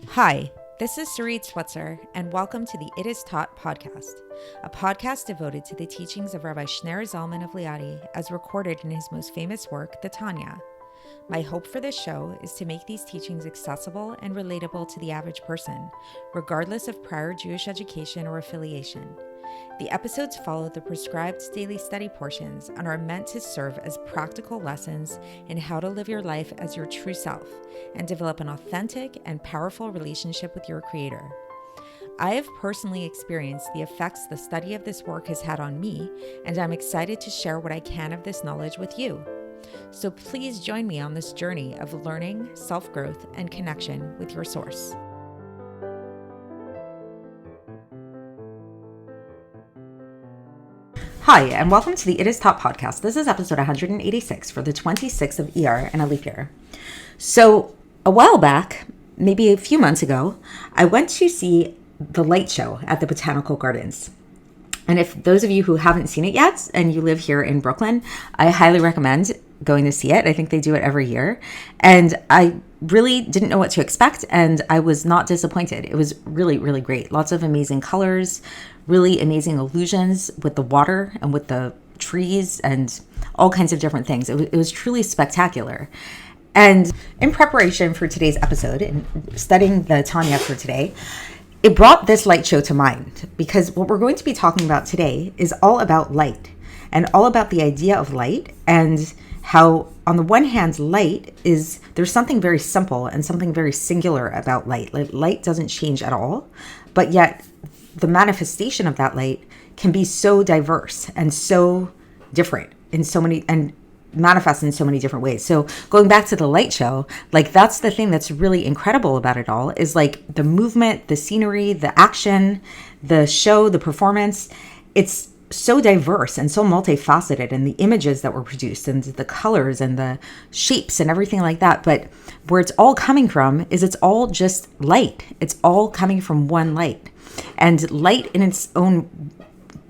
Hi, this is Sarit Switzer, and welcome to the It Is Taught podcast, a podcast devoted to the teachings of Rabbi Shneur Zalman of Liadi as recorded in his most famous work, the Tanya. My hope for this show is to make these teachings accessible and relatable to the average person, regardless of prior Jewish education or affiliation. The episodes follow the prescribed daily study portions and are meant to serve as practical lessons in how to live your life as your true self and develop an authentic and powerful relationship with your Creator. I have personally experienced the effects the study of this work has had on me, and I'm excited to share what I can of this knowledge with you. So please join me on this journey of learning, self-growth, and connection with your source. Hi, and welcome to the It Is Taught podcast. This is episode 186 for the 26th of Iyar and a leap year. So a while back, maybe a few months ago, I went to see the Lightshow at the Botanical Gardens. And if those of you who haven't seen it yet and you live here in Brooklyn, I highly recommend going to see it. I think they do it every year. And I really didn't know what to expect, and I was not disappointed. It was really, really great. Lots of amazing colors, really amazing illusions with the water and with the trees and all kinds of different things. It was truly spectacular. And in preparation for today's episode and studying the Tanya for today, it brought this light show to mind, because what we're going to be talking about today is all about light and all about the idea of light, and how on the one hand, there's something very simple and something very singular about light. Like, light doesn't change at all, but yet the manifestation of that light can be so diverse and so different in so many, and manifest in so many different ways. So going back to the light show, like, that's the thing that's really incredible about it all, is like the movement, the scenery, the action, the show, the performance. It's so diverse and so multifaceted, and the images that were produced and the colors and the shapes and everything like that. But where it's all coming from is it's all just light. It's all coming from one light. And light in its own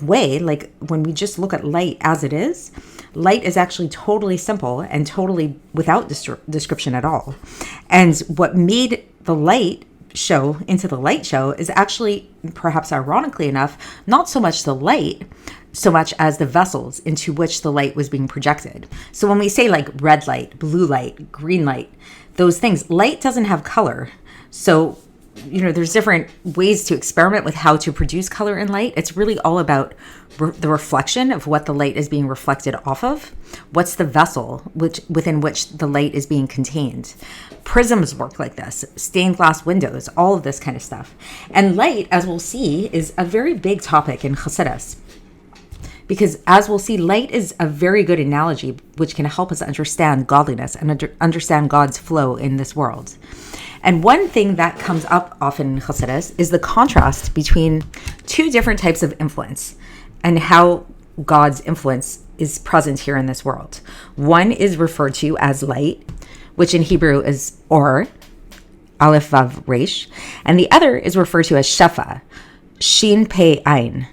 way, like when we just look at light as it is, light is actually totally simple and totally without description at all. And what made the light show into the light show is actually, perhaps ironically enough, not so much the light so much as the vessels into which the light was being projected. So when we say like red light, blue light, green light, those things, light doesn't have color. So, there's different ways to experiment with how to produce color in light. It's really all about the reflection of what the light is being reflected off of. What's the vessel within which the light is being contained? Prisms work like this, stained glass windows, all of this kind of stuff. And light, as we'll see, is a very big topic in Chassidus. Because as we'll see, light is a very good analogy which can help us understand godliness and understand God's flow in this world. And one thing that comes up often in Chassidus is the contrast between two different types of influence and how God's influence is present here in this world. One is referred to as light, which in Hebrew is or, Aleph Vav Resh, and the other is referred to as Shefa, Shin Pei Ein,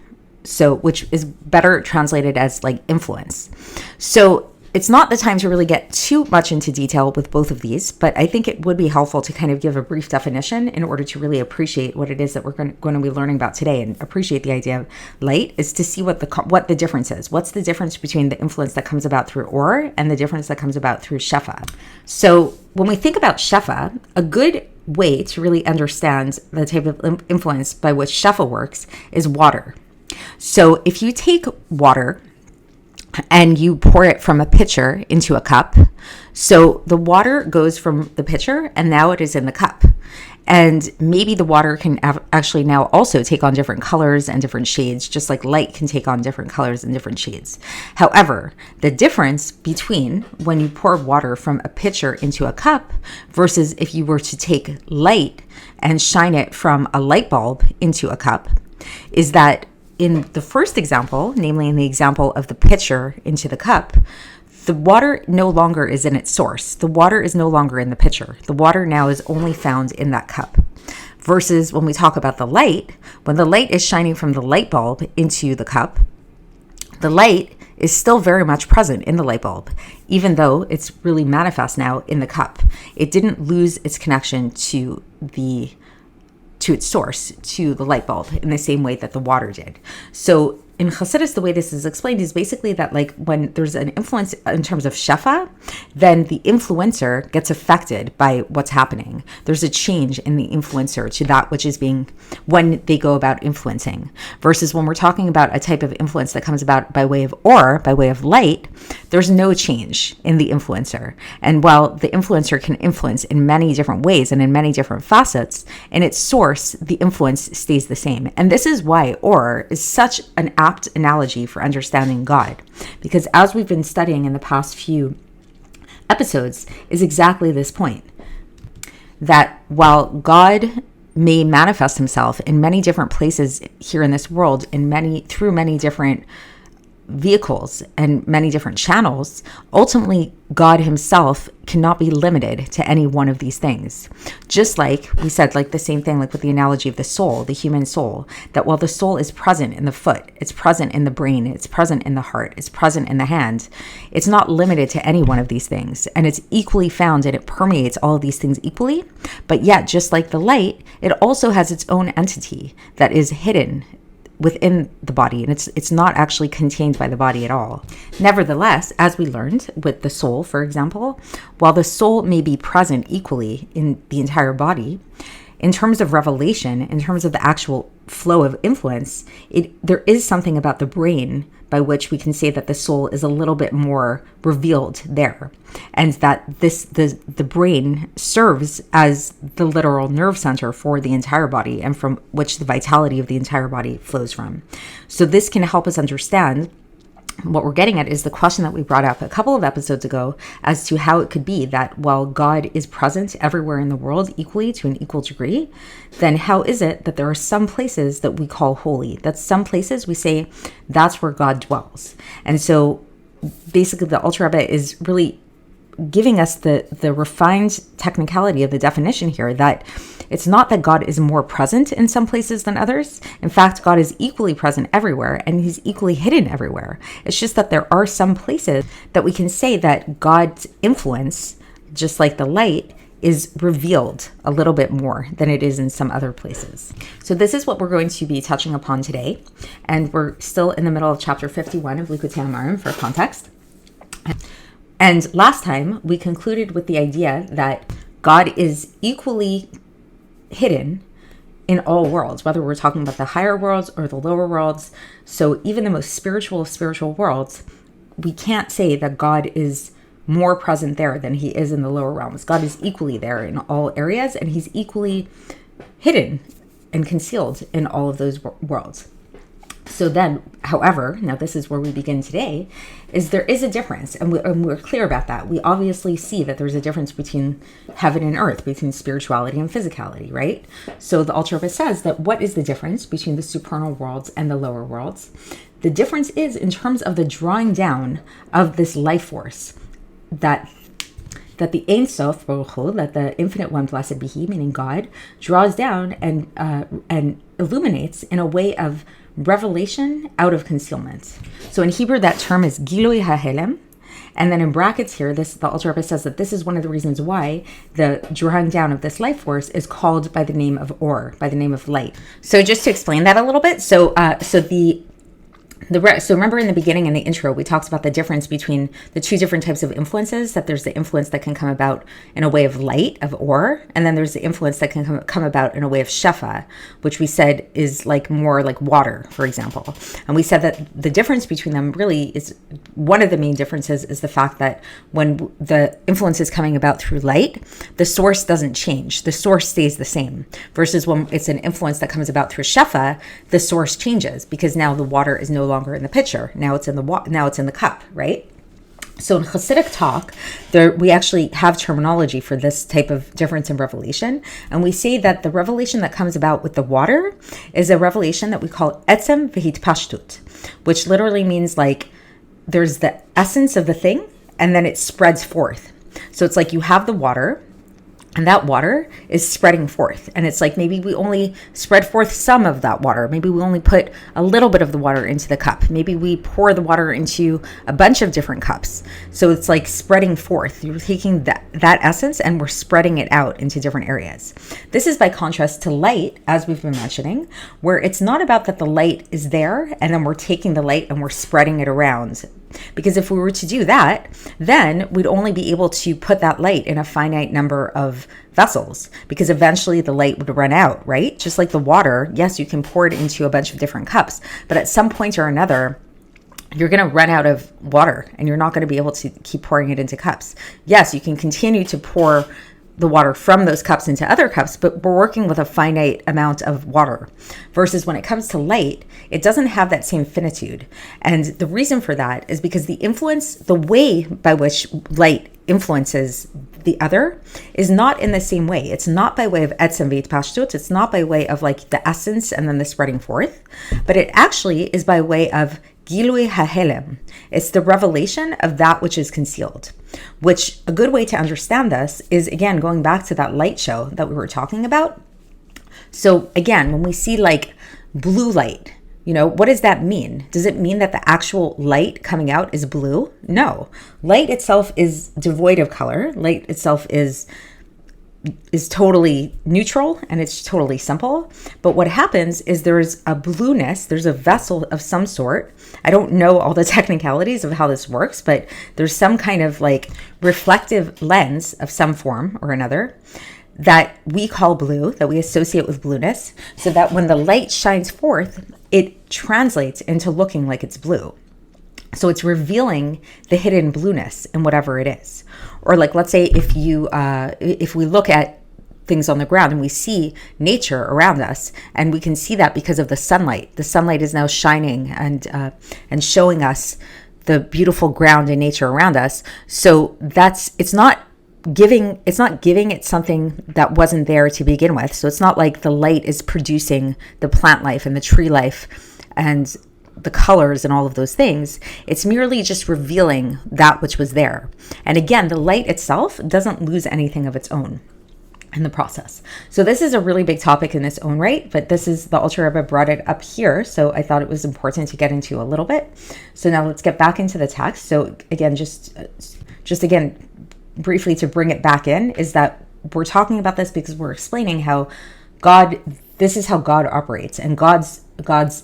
so which is better translated as like influence. So it's not the time to really get too much into detail with both of these, but I think it would be helpful to kind of give a brief definition in order to really appreciate what it is that we're going to be learning about today, and appreciate the idea of light is to see what the difference is. What's the difference between the influence that comes about through Or and the difference that comes about through Shefa? So when we think about Shefa, a good way to really understand the type of influence by which Shefa works is water. So if you take water and you pour it from a pitcher into a cup, so the water goes from the pitcher and now it is in the cup. And maybe the water can actually now also take on different colors and different shades, just like light can take on different colors and different shades. However, the difference between when you pour water from a pitcher into a cup versus if you were to take light and shine it from a light bulb into a cup is that in the first example, namely in the example of the pitcher into the cup, the water no longer is in its source. The water is no longer in the pitcher. The water now is only found in that cup. Versus when we talk about the light, when the light is shining from the light bulb into the cup, the light is still very much present in the light bulb, even though it's really manifest now in the cup. It didn't lose its connection to its source, to the light bulb, in the same way that the water did. So in Chassidus, the way this is explained is basically that, like, when there's an influence in terms of shefa, then the influencer gets affected by what's happening. There's a change in the influencer to that which is being, when they go about influencing, versus when we're talking about a type of influence that comes about by way of or, by way of light, there's no change in the influencer. And while the influencer can influence in many different ways and in many different facets, in its source, the influence stays the same. And this is why or is such an apt analogy for understanding God, because as we've been studying in the past few episodes, is exactly this point, that while God may manifest himself in many different places here in this world, through many different vehicles and many different channels, ultimately God himself cannot be limited to any one of these things. Just like we said, like the same thing, like with the analogy of the soul, the human soul, that while the soul is present in the foot, it's present in the brain, it's present in the heart, it's present in the hand, it's not limited to any one of these things. And it's equally found and it permeates all of these things equally. But yet, just like the light, it also has its own entity that is hidden within the body, and it's not actually contained by the body at all. Nevertheless, as we learned with the soul, for example, while the soul may be present equally in the entire body, in terms of revelation, in terms of the actual flow of influence, there is something about the brain by which we can say that the soul is a little bit more revealed there, and that the brain serves as the literal nerve center for the entire body, and from which the vitality of the entire body flows from. So this can help us understand what we're getting at is the question that we brought up a couple of episodes ago as to how it could be that while God is present everywhere in the world equally to an equal degree, then how is it that there are some places that we call holy? That's some places we say that's where God dwells. And so basically the Alter Rebbe is really giving us the refined technicality of the definition here, that it's not that God is more present in some places than others. In fact, God is equally present everywhere and he's equally hidden everywhere. It's just that there are some places that we can say that God's influence, just like the light, is revealed a little bit more than it is in some other places. So this is what we're going to be touching upon today. And we're still in the middle of chapter 51 of Likkutei Amarim for context. And last time we concluded with the idea that God is equally hidden in all worlds, whether we're talking about the higher worlds or the lower worlds. So even the most spiritual of spiritual worlds, we can't say that God is more present there than he is in the lower realms. God is equally there in all areas, and he's equally hidden and concealed in all of those worlds. So then, however, now this is where we begin today, is there is a difference, and we're clear about that. We obviously see that there's a difference between heaven and earth, between spirituality and physicality, right? So the Alter Rebbe says that what is the difference between the supernal worlds and the lower worlds? The difference is in terms of the drawing down of this life force, that the Ein Sof Baruch Hu, that the Infinite One, blessed be He, meaning God, draws down and illuminates in a way of revelation out of concealment. So in Hebrew, that term is Gilui HaHelem. And then in brackets here, the Alter Rebbe says that this is one of the reasons why the drawing down of this life force is called by the name of Or, by the name of light. So just to explain that a little bit, so remember in the beginning, in the intro, we talked about the difference between the two different types of influences, that there's the influence that can come about in a way of light, of or, and then there's the influence that can come about in a way of shefa, which we said is like more like water, for example. And we said that the difference between them really is, one of the main differences is the fact that when the influence is coming about through light, the source doesn't change. The source stays the same. Versus when it's an influence that comes about through shefa, the source changes because now the water is no longer in the pitcher. Now it's in the cup, right? So in Hasidic talk, we actually have terminology for this type of difference in revelation. And we say that the revelation that comes about with the water is a revelation that we call etzem v'hitpashtut, which literally means like there's the essence of the thing and then it spreads forth. So it's like you have the water, And that water is spreading forth. And it's like maybe we only spread forth some of that water. Maybe we only put a little bit of the water into the cup. Maybe we pour the water into a bunch of different cups. So it's like spreading forth. You're taking that essence and we're spreading it out into different areas. This is by contrast to light, as we've been mentioning, where it's not about that the light is there and then we're taking the light and we're spreading it around. Because if we were to do that, then we'd only be able to put that light in a finite number of vessels, because eventually the light would run out, right? Just like the water, yes, you can pour it into a bunch of different cups, but at some point or another, you're going to run out of water and you're not going to be able to keep pouring it into cups. Yes, you can continue to pour the water from those cups into other cups, but we're working with a finite amount of water. Versus when it comes to light, it doesn't have that same finitude. And the reason for that is because the way by which light influences the other is not in the same way. It's not by way of etzem v'itpashtut. It's not by way of like the essence and then the spreading forth, but it actually is by way of gilui hahelem. It's the revelation of that which is concealed. Which a good way to understand this is, again, going back to that light show that we were talking about. So again, when we see like blue light, what does that mean? Does it mean that the actual light coming out is blue? No. Light itself is devoid of color. Light itself is totally neutral and it's totally simple. But what happens is there's a blueness, there's a vessel of some sort. I don't know all the technicalities of how this works, but there's some kind of like reflective lens of some form or another that we call blue, that we associate with blueness, so that when the light shines forth, it translates into looking like it's blue. So it's revealing the hidden blueness in whatever it is. Or like, let's say if we look at things on the ground and we see nature around us, and we can see that because of the sunlight. The sunlight is now shining and showing us the beautiful ground and nature around us. So it's not giving it something that wasn't there to begin with. So it's not like the light is producing the plant life and the tree life and the colors and all of those things. It's merely just revealing that which was there. And again, the light itself doesn't lose anything of its own in the process. So this is a really big topic in its own right, but the Alter Rebbe brought it up here, so I thought it was important to get into a little bit. So now let's get back into the text. So again, just again, briefly to bring it back in, is that we're talking about this because we're explaining how this is how God operates, and God's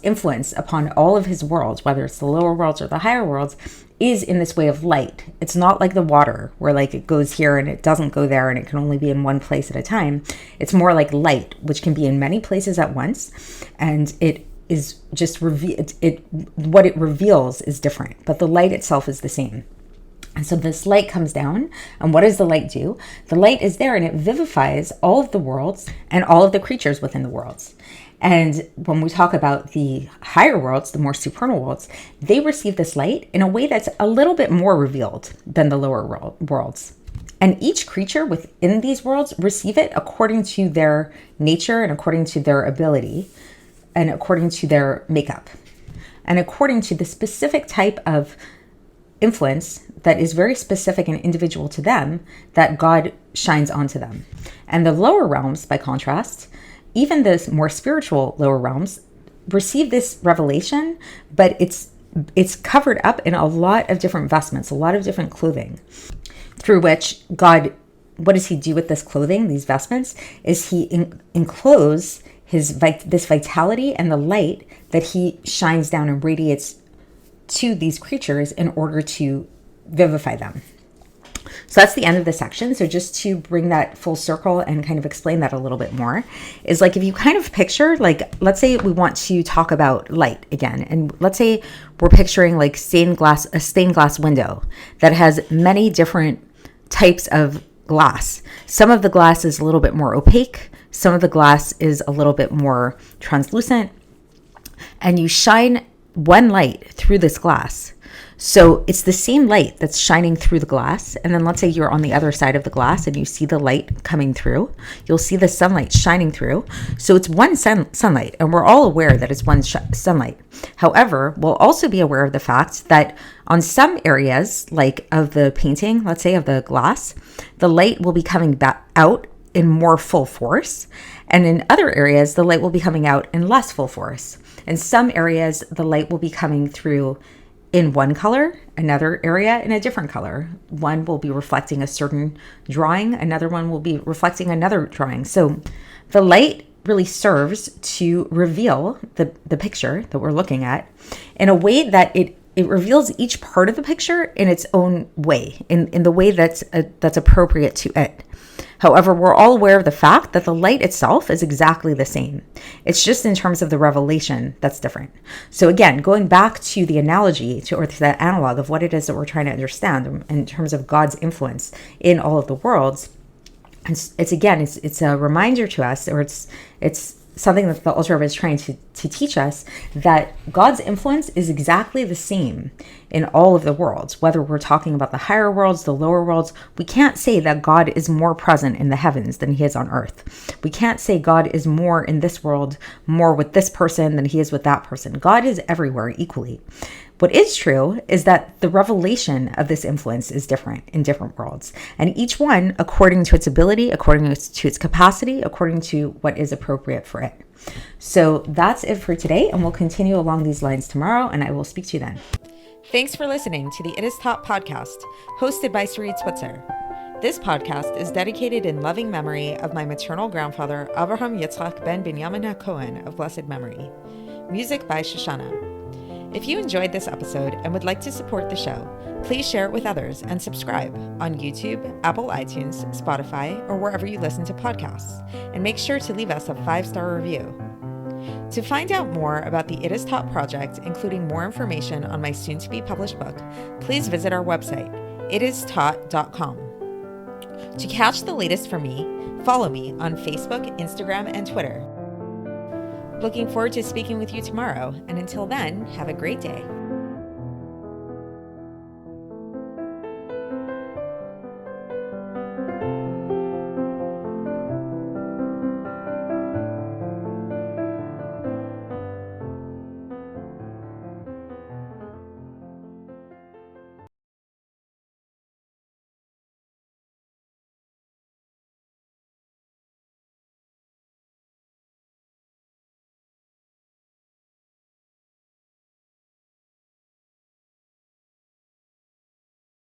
influence upon all of his worlds, whether it's the lower worlds or the higher worlds, is in this way of light. It's not like the water where like it goes here and it doesn't go there and it can only be in one place at a time. It's more like light, which can be in many places at once, and it is just what it reveals is different, but the light itself is the same. And so this light comes down, and what does the light do? The light is there and it vivifies all of the worlds and all of the creatures within the worlds. And when we talk about the higher worlds, the more supernal worlds, they receive this light in a way that's a little bit more revealed than the lower worlds. And each creature within these worlds receive it according to their nature and according to their ability and according to their makeup and according to the specific type of influence that is very specific and individual to them that God shines onto them. And the lower realms, by contrast, even the more spiritual lower realms, receive this revelation, but it's covered up in a lot of different vestments, a lot of different clothing, through which God, what does he do with this clothing, these vestments, is he enclose this vitality and the light that he shines down and radiates to these creatures in order to vivify them. So that's the end of the section. So just to bring that full circle and kind of explain that a little bit more, is like if you kind of picture, like, let's say we want to talk about light again, and let's say we're picturing like a stained glass window that has many different types of glass. Some of the glass is a little bit more opaque, some of the glass is a little bit more translucent, and you shine one light through this glass. So it's the same light that's shining through the glass. And then let's say you're on the other side of the glass and you see the light coming through. You'll see the sunlight shining through. So it's one sunlight, and we're all aware that it's one sunlight. However, we'll also be aware of the fact that on some areas, like of the painting, let's say of the glass, the light will be coming back out in more full force. And in other areas, the light will be coming out in less full force. In some areas, the light will be coming through in one color, another area in a different color. One will be reflecting a certain drawing, another one will be reflecting another drawing. So the light really serves to reveal the picture that we're looking at in a way that it reveals each part of the picture in its own way, in the way that's appropriate to it. However, we're all aware of the fact that the light itself is exactly the same. It's just in terms of the revelation that's different. So again, going back to the analogy or to the analog of what it is that we're trying to understand in terms of God's influence in all of the worlds, it's a reminder to us, or it's something that the Alter Rebbe is trying to teach us, that God's influence is exactly the same in all of the worlds. Whether we're talking about the higher worlds, the lower worlds, we can't say that God is more present in the heavens than he is on earth. We can't say God is more in this world, more with this person than he is with that person. God is everywhere equally. What is true is that the revelation of this influence is different in different worlds, and each one according to its ability, according to its capacity, according to what is appropriate for it. So that's it for today, and we'll continue along these lines tomorrow, and I will speak to you then. Thanks for listening to the It Is Taught podcast, hosted by Sarit Switzer. This podcast is dedicated in loving memory of my maternal grandfather, Avraham Yitzchak ben Binyamin HaKohen of blessed memory. Music by Shoshana. If you enjoyed this episode and would like to support the show, please share it with others and subscribe on YouTube, Apple iTunes, Spotify, or wherever you listen to podcasts. And make sure to leave us a 5-star review. To find out more about the It Is Taught project, including more information on my soon-to-be published book, please visit our website, itistaught.com. To catch the latest from me, follow me on Facebook, Instagram, and Twitter. Looking forward to speaking with you tomorrow, and until then, have a great day.